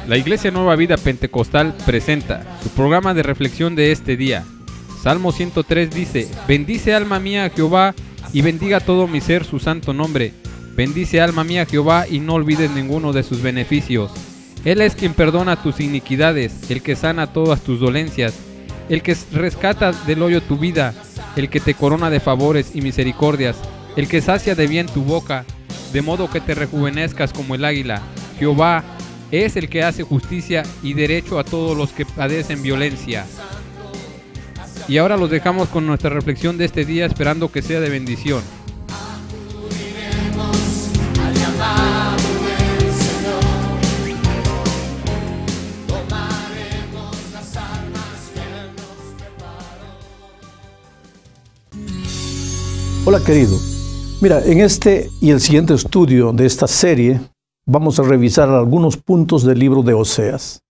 La Iglesia Nueva Vida Pentecostal presenta su programa de reflexión de este día. Salmo 103 dice: bendice alma mía a Jehová, y bendiga todo mi ser su santo nombre. Bendice alma mía a Jehová, y no olvides ninguno de sus beneficios. Él es quien perdona tus iniquidades, el que sana todas tus dolencias, el que rescata del hoyo tu vida, el que te corona de favores y misericordias, el que sacia de bien tu boca, de modo que te rejuvenezcas como el águila. Jehová es el que hace justicia y derecho a todos los que padecen violencia. Y ahora los dejamos con nuestra reflexión de este día, esperando que sea de bendición. Hola querido, mira, en este y el siguiente estudio de esta serie vamos a revisar algunos puntos del libro de Oseas.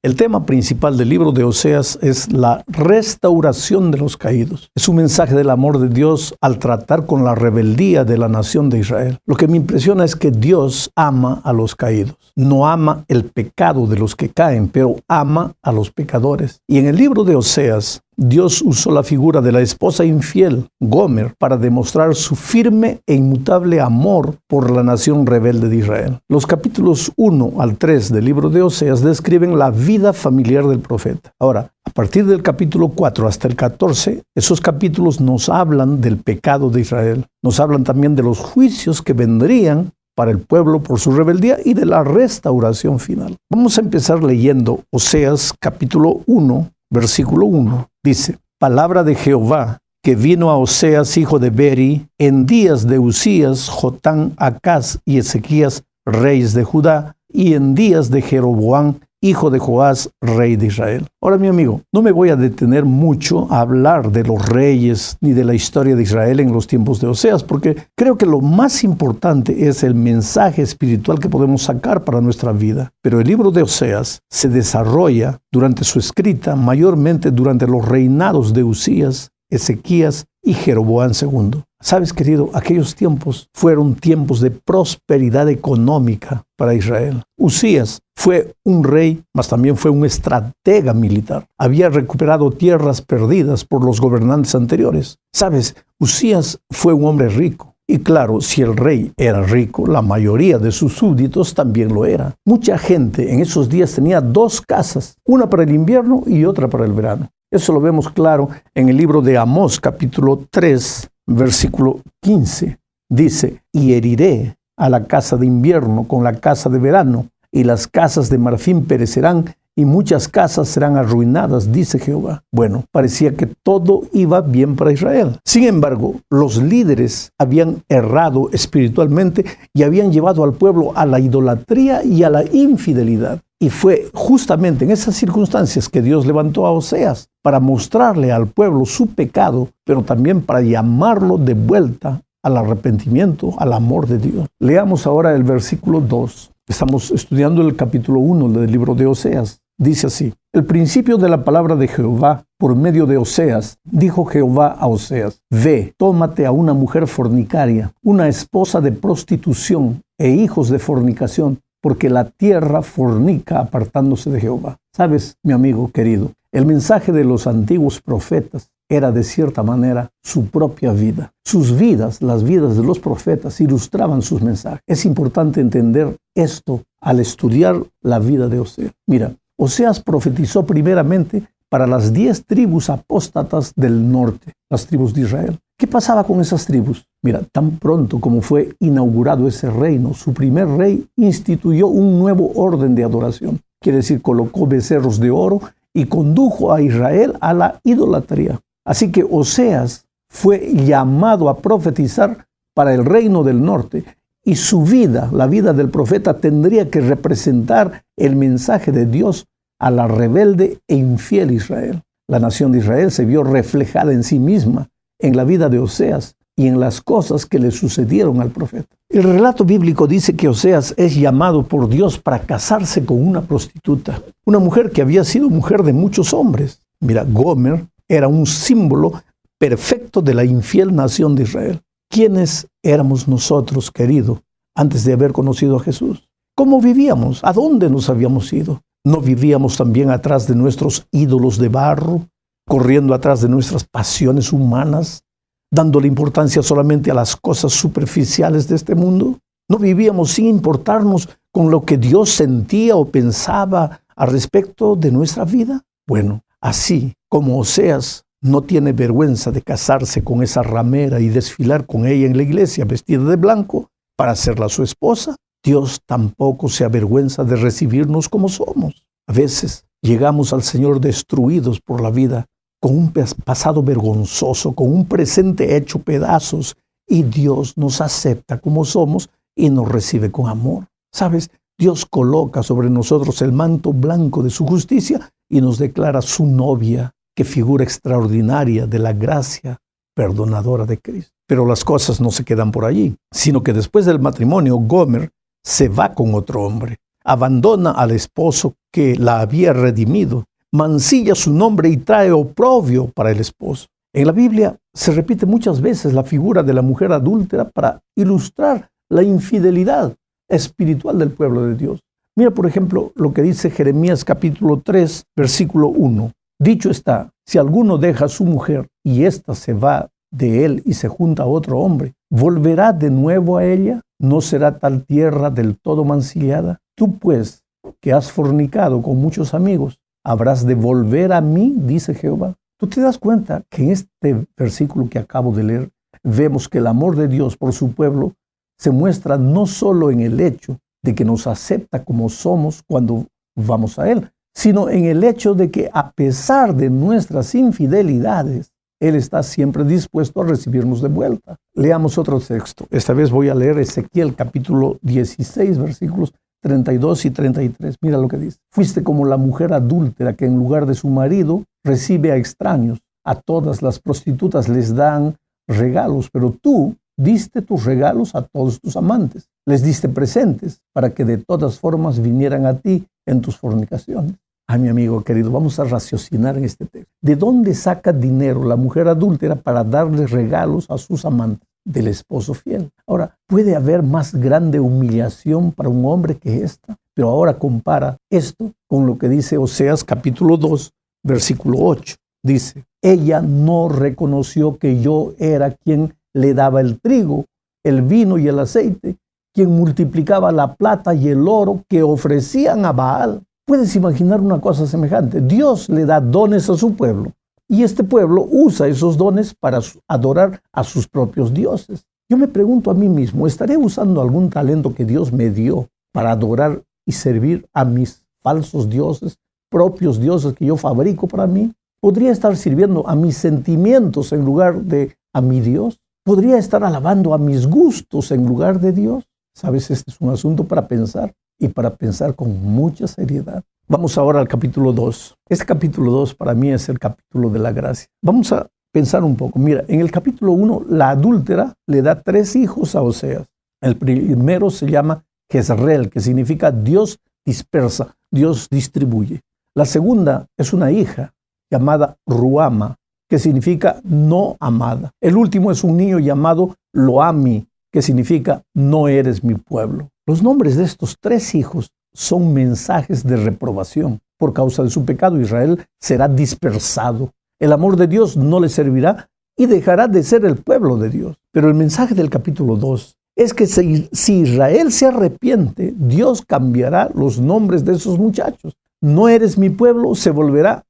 El tema principal del libro de Oseas es la restauración de los caídos. Es un mensaje del amor de Dios al tratar con la rebeldía de la nación de Israel. Lo que me impresiona es que Dios ama a los caídos. No ama el pecado de los que caen, pero ama a los pecadores. Y en el libro de Oseas, Dios usó la figura de la esposa infiel, Gomer, para demostrar su firme e inmutable amor por la nación rebelde de Israel. Los capítulos 1 al 3 del libro de Oseas describen la vida familiar del profeta. Ahora, a partir del capítulo 4 hasta el 14, esos capítulos nos hablan del pecado de Israel. Nos hablan también de los juicios que vendrían para el pueblo por su rebeldía y de la restauración final. Vamos a empezar leyendo Oseas capítulo 1, versículo 1. Dice: palabra de Jehová que vino a Oseas, hijo de Beri, en días de Usías, Jotán, Acaz y Ezequías, reyes de Judá, y en días de Jeroboam, hijo de Joás, rey de Israel. Ahora, mi amigo, no me voy a detener mucho a hablar de los reyes ni de la historia de Israel en los tiempos de Oseas, porque creo que lo más importante es el mensaje espiritual que podemos sacar para nuestra vida. Pero el libro de Oseas se desarrolla durante su escrita, mayormente durante los reinados de Usías, Ezequías y Jeroboam II. Sabes, querido, aquellos tiempos fueron tiempos de prosperidad económica para Israel. Usías fue un rey, mas también fue un estratega militar. Había recuperado tierras perdidas por los gobernantes anteriores. Sabes, Usías fue un hombre rico. Y claro, si el rey era rico, la mayoría de sus súbditos también lo era. Mucha gente en esos días tenía dos casas, una para el invierno y otra para el verano. Eso lo vemos claro en el libro de Amós, capítulo 3, versículo 15. Dice: y heriré a la casa de invierno con la casa de verano, y las casas de marfil perecerán, y muchas casas serán arruinadas, dice Jehová. Bueno, parecía que todo iba bien para Israel. Sin embargo, los líderes habían errado espiritualmente y habían llevado al pueblo a la idolatría y a la infidelidad. Y fue justamente en esas circunstancias que Dios levantó a Oseas para mostrarle al pueblo su pecado, pero también para llamarlo de vuelta al arrepentimiento, al amor de Dios. Leamos ahora el versículo 2. Estamos estudiando el capítulo 1 del libro de Oseas. Dice así: el principio de la palabra de Jehová por medio de Oseas. Dijo Jehová a Oseas: ve, tómate a una mujer fornicaria, una esposa de prostitución e hijos de fornicación, porque la tierra fornica apartándose de Jehová. Sabes, mi amigo querido, el mensaje de los antiguos profetas era de cierta manera su propia vida. Sus vidas, las vidas de los profetas, ilustraban sus mensajes. Es importante entender esto al estudiar la vida de Oseas. Mira, Oseas profetizó primeramente para las 10 tribus apóstatas del norte, las tribus de Israel. ¿Qué pasaba con esas tribus? Mira, tan pronto como fue inaugurado ese reino, su primer rey instituyó un nuevo orden de adoración. Quiere decir, colocó becerros de oro y condujo a Israel a la idolatría. Así que Oseas fue llamado a profetizar para el reino del norte, y su vida, la vida del profeta, tendría que representar el mensaje de Dios a la rebelde e infiel Israel. La nación de Israel se vio reflejada en sí misma, en la vida de Oseas y en las cosas que le sucedieron al profeta. El relato bíblico dice que Oseas es llamado por Dios para casarse con una prostituta, una mujer que había sido mujer de muchos hombres. Mira, Gomer era un símbolo perfecto de la infiel nación de Israel. ¿Quiénes éramos nosotros, querido, antes de haber conocido a Jesús? ¿Cómo vivíamos? ¿A dónde nos habíamos ido? ¿No vivíamos también atrás de nuestros ídolos de barro, corriendo atrás de nuestras pasiones humanas, dándole importancia solamente a las cosas superficiales de este mundo? ¿No vivíamos sin importarnos con lo que Dios sentía o pensaba al respecto de nuestra vida? Bueno, así como Oseas no tiene vergüenza de casarse con esa ramera y desfilar con ella en la iglesia vestida de blanco para hacerla su esposa, Dios tampoco se avergüenza de recibirnos como somos. A veces llegamos al Señor destruidos por la vida, con un pasado vergonzoso, con un presente hecho pedazos, y Dios nos acepta como somos y nos recibe con amor. ¿Sabes? Dios coloca sobre nosotros el manto blanco de su justicia y nos declara su novia, que figura extraordinaria de la gracia perdonadora de Cristo. Pero las cosas no se quedan por allí, sino que después del matrimonio, Gomer se va con otro hombre, abandona al esposo que la había redimido, mancilla su nombre y trae oprobio para el esposo. En la Biblia se repite muchas veces la figura de la mujer adúltera para ilustrar la infidelidad espiritual del pueblo de Dios. Mira, por ejemplo, lo que dice Jeremías capítulo 3, versículo 1. Dicho está, si alguno deja a su mujer y ésta se va de él y se junta a otro hombre, ¿volverá de nuevo a ella? ¿No será tal tierra del todo mancillada? Tú pues, que has fornicado con muchos amigos, ¿habrás de volver a mí? Dice Jehová. ¿Tú te das cuenta que en este versículo que acabo de leer, vemos que el amor de Dios por su pueblo se muestra no solo en el hecho de que nos acepta como somos cuando vamos a Él, sino en el hecho de que a pesar de nuestras infidelidades, Él está siempre dispuesto a recibirnos de vuelta. Leamos otro texto. Esta vez voy a leer Ezequiel capítulo 16, versículos 32 y 33. Mira lo que dice. Fuiste como la mujer adúltera que en lugar de su marido recibe a extraños. A todas las prostitutas les dan regalos, pero tú diste tus regalos a todos tus amantes. Les diste presentes para que de todas formas vinieran a ti en tus fornicaciones. Ay, mi amigo querido, vamos a raciocinar en este texto. ¿De dónde saca dinero la mujer adúltera para darle regalos a sus amantes? Del esposo fiel. Ahora, ¿puede haber más grande humillación para un hombre que esta? Pero ahora compara esto con lo que dice Oseas capítulo 2, versículo 8. Dice, ella no reconoció que yo era quien le daba el trigo, el vino y el aceite, quien multiplicaba la plata y el oro que ofrecían a Baal. ¿Puedes imaginar una cosa semejante? Dios le da dones a su pueblo y este pueblo usa esos dones para adorar a sus propios dioses. Yo me pregunto a mí mismo, ¿estaré usando algún talento que Dios me dio para adorar y servir a mis falsos dioses, propios dioses que yo fabrico para mí? ¿Podría estar sirviendo a mis sentimientos en lugar de a mi Dios? ¿Podría estar alabando a mis gustos en lugar de Dios? Sabes, este es un asunto para pensar y para pensar con mucha seriedad. Vamos ahora al capítulo 2. Este capítulo 2 para mí es el capítulo de la gracia. Vamos a pensar un poco. Mira, en el capítulo 1, la adúltera le da 3 hijos a Oseas. El primero se llama Jezreel, que significa Dios dispersa, Dios distribuye. La segunda es una hija llamada Ruama, que significa no amada. El último es un niño llamado Loami, que significa no eres mi pueblo. Los nombres de estos 3 hijos son mensajes de reprobación. Por causa de su pecado, Israel será dispersado. El amor de Dios no le servirá y dejará de ser el pueblo de Dios. Pero el mensaje del capítulo 2 es que si Israel se arrepiente, Dios cambiará los nombres de esos muchachos. No eres mi pueblo, se volverá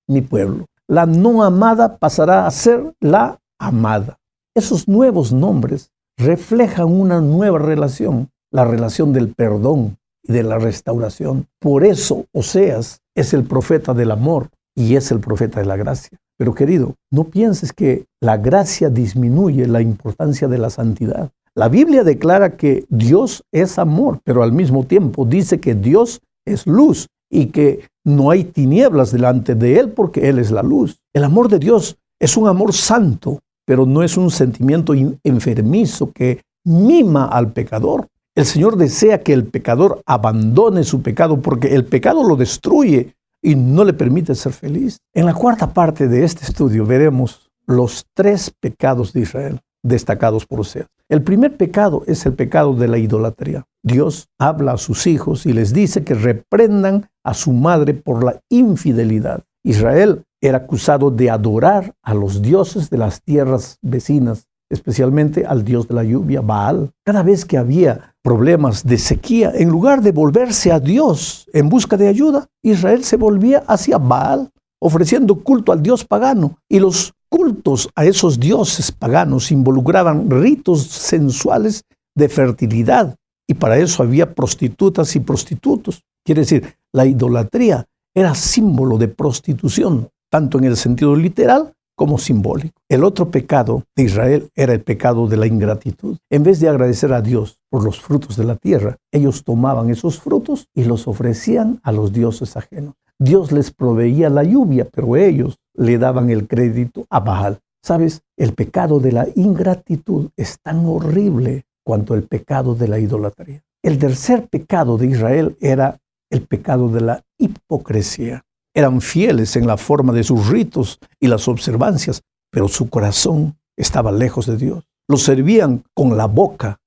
mi pueblo. La no amada pasará a ser la amada. Esos nuevos nombres reflejan una nueva relación, la relación del perdón y de la restauración. Por eso Oseas es el profeta del amor y es el profeta de la gracia. Pero querido, no pienses que la gracia disminuye la importancia de la santidad. La Biblia declara que Dios es amor, pero al mismo tiempo dice que Dios es luz y que no hay tinieblas delante de Él porque Él es la luz. El amor de Dios es un amor santo, pero no es un sentimiento enfermizo que mima al pecador. El Señor desea que el pecador abandone su pecado porque el pecado lo destruye y no le permite ser feliz. En la cuarta parte de este estudio veremos los 3 pecados de Israel. destacados por Oseas. El primer pecado es el pecado de la idolatría. Dios habla a sus hijos y les dice que reprendan a su madre por la infidelidad. Israel era acusado de adorar a los dioses de las tierras vecinas, especialmente al dios de la lluvia, Baal. Cada vez que había problemas de sequía, en lugar de volverse a Dios en busca de ayuda, Israel se volvía hacia Baal, ofreciendo culto al dios pagano. Y los cultos a esos dioses paganos involucraban ritos sensuales de fertilidad. Y para eso había prostitutas y prostitutos. Quiere decir, la idolatría era símbolo de prostitución, tanto en el sentido literal como simbólico. El otro pecado de Israel era el pecado de la ingratitud. En vez de agradecer a Dios por los frutos de la tierra, ellos tomaban esos frutos y los ofrecían a los dioses ajenos. Dios les proveía la lluvia, pero ellos le daban el crédito a Baal. ¿Sabes? El pecado de la ingratitud es tan horrible cuanto el pecado de la idolatría. El tercer pecado de Israel era el pecado de la hipocresía. Eran fieles en la forma de sus ritos y las observancias, pero su corazón estaba lejos de Dios. Los servían con la boca.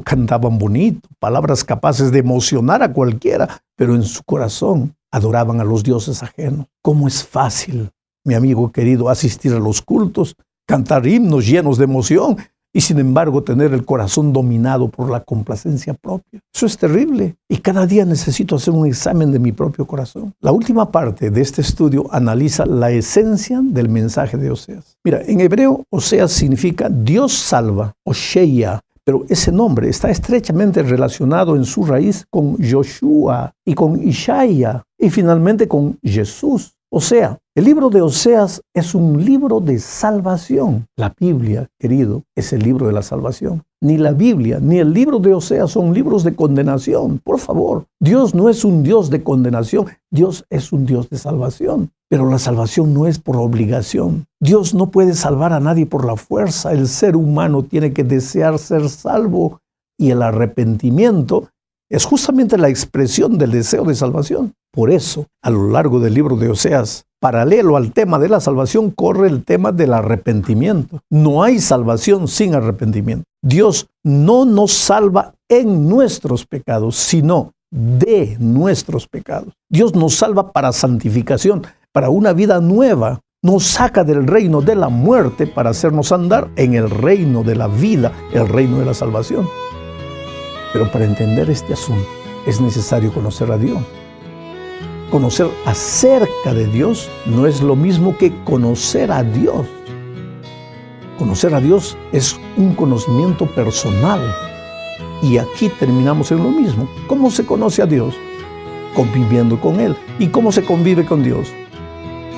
Cantaban bonito, palabras capaces de emocionar a cualquiera, pero en su corazón adoraban a los dioses ajenos. ¿Cómo es fácil, mi amigo querido, asistir a los cultos, cantar himnos llenos de emoción y sin embargo tener el corazón dominado por la complacencia propia? Eso es terrible y cada día necesito hacer un examen de mi propio corazón. La última parte de este estudio analiza la esencia del mensaje de Oseas. Mira, en hebreo Oseas significa Dios salva, Osheya, pero ese nombre está estrechamente relacionado en su raíz con Joshua y con Ishaya y finalmente con Jesús. O sea, el libro de Oseas es un libro de salvación. La Biblia, querido, es el libro de la salvación. Ni la Biblia ni el libro de Oseas son libros de condenación. Por favor, Dios no es un Dios de condenación. Dios es un Dios de salvación. Pero la salvación no es por obligación. Dios no puede salvar a nadie por la fuerza. El ser humano tiene que desear ser salvo y el arrepentimiento es justamente la expresión del deseo de salvación. Por eso, a lo largo del libro de Oseas, paralelo al tema de la salvación, corre el tema del arrepentimiento. No hay salvación sin arrepentimiento. Dios no nos salva en nuestros pecados, sino de nuestros pecados. Dios nos salva para santificación, para una vida nueva. Nos saca del reino de la muerte para hacernos andar en el reino de la vida, el reino de la salvación. Pero para entender este asunto es necesario conocer a Dios. Conocer acerca de Dios no es lo mismo que conocer a Dios. Conocer a Dios es un conocimiento personal. Y aquí terminamos en lo mismo. ¿Cómo se conoce a Dios? Conviviendo con Él. ¿Y cómo se convive con Dios?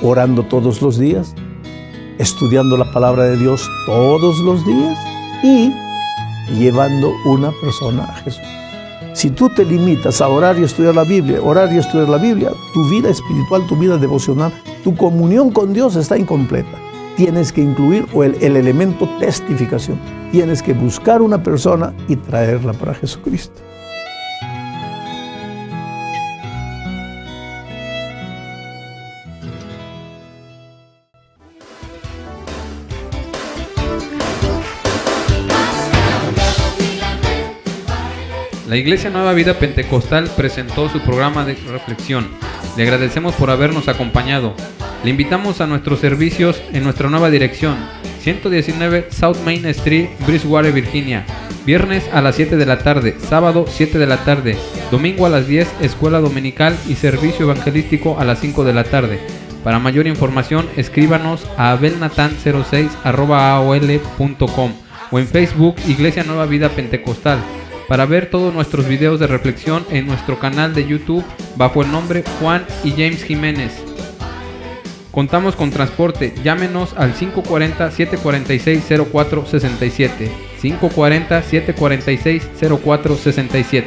Orando todos los días, estudiando la palabra de Dios todos los días y llevando una persona a Jesús. Si tú te limitas a orar y estudiar la Biblia, tu vida espiritual, tu vida devocional, tu comunión con Dios está incompleta. Tienes que incluir el elemento testificación. Tienes que buscar una persona y traerla para Jesucristo. La Iglesia Nueva Vida Pentecostal presentó su programa de reflexión. Le agradecemos por habernos acompañado. Le invitamos a nuestros servicios en nuestra nueva dirección, 119 South Main Street, Bridgewater, Virginia. Viernes a las 7 de la tarde, sábado 7 de la tarde, domingo a las 10, escuela dominical y servicio evangelístico a las 5 de la tarde. Para mayor información, escríbanos a abelnatan06@aol.com o en Facebook Iglesia Nueva Vida Pentecostal. Para ver todos nuestros videos de reflexión en nuestro canal de YouTube bajo el nombre Juan y James Jiménez. Contamos con transporte. Llámenos al 540-746-0467. 540-746-0467.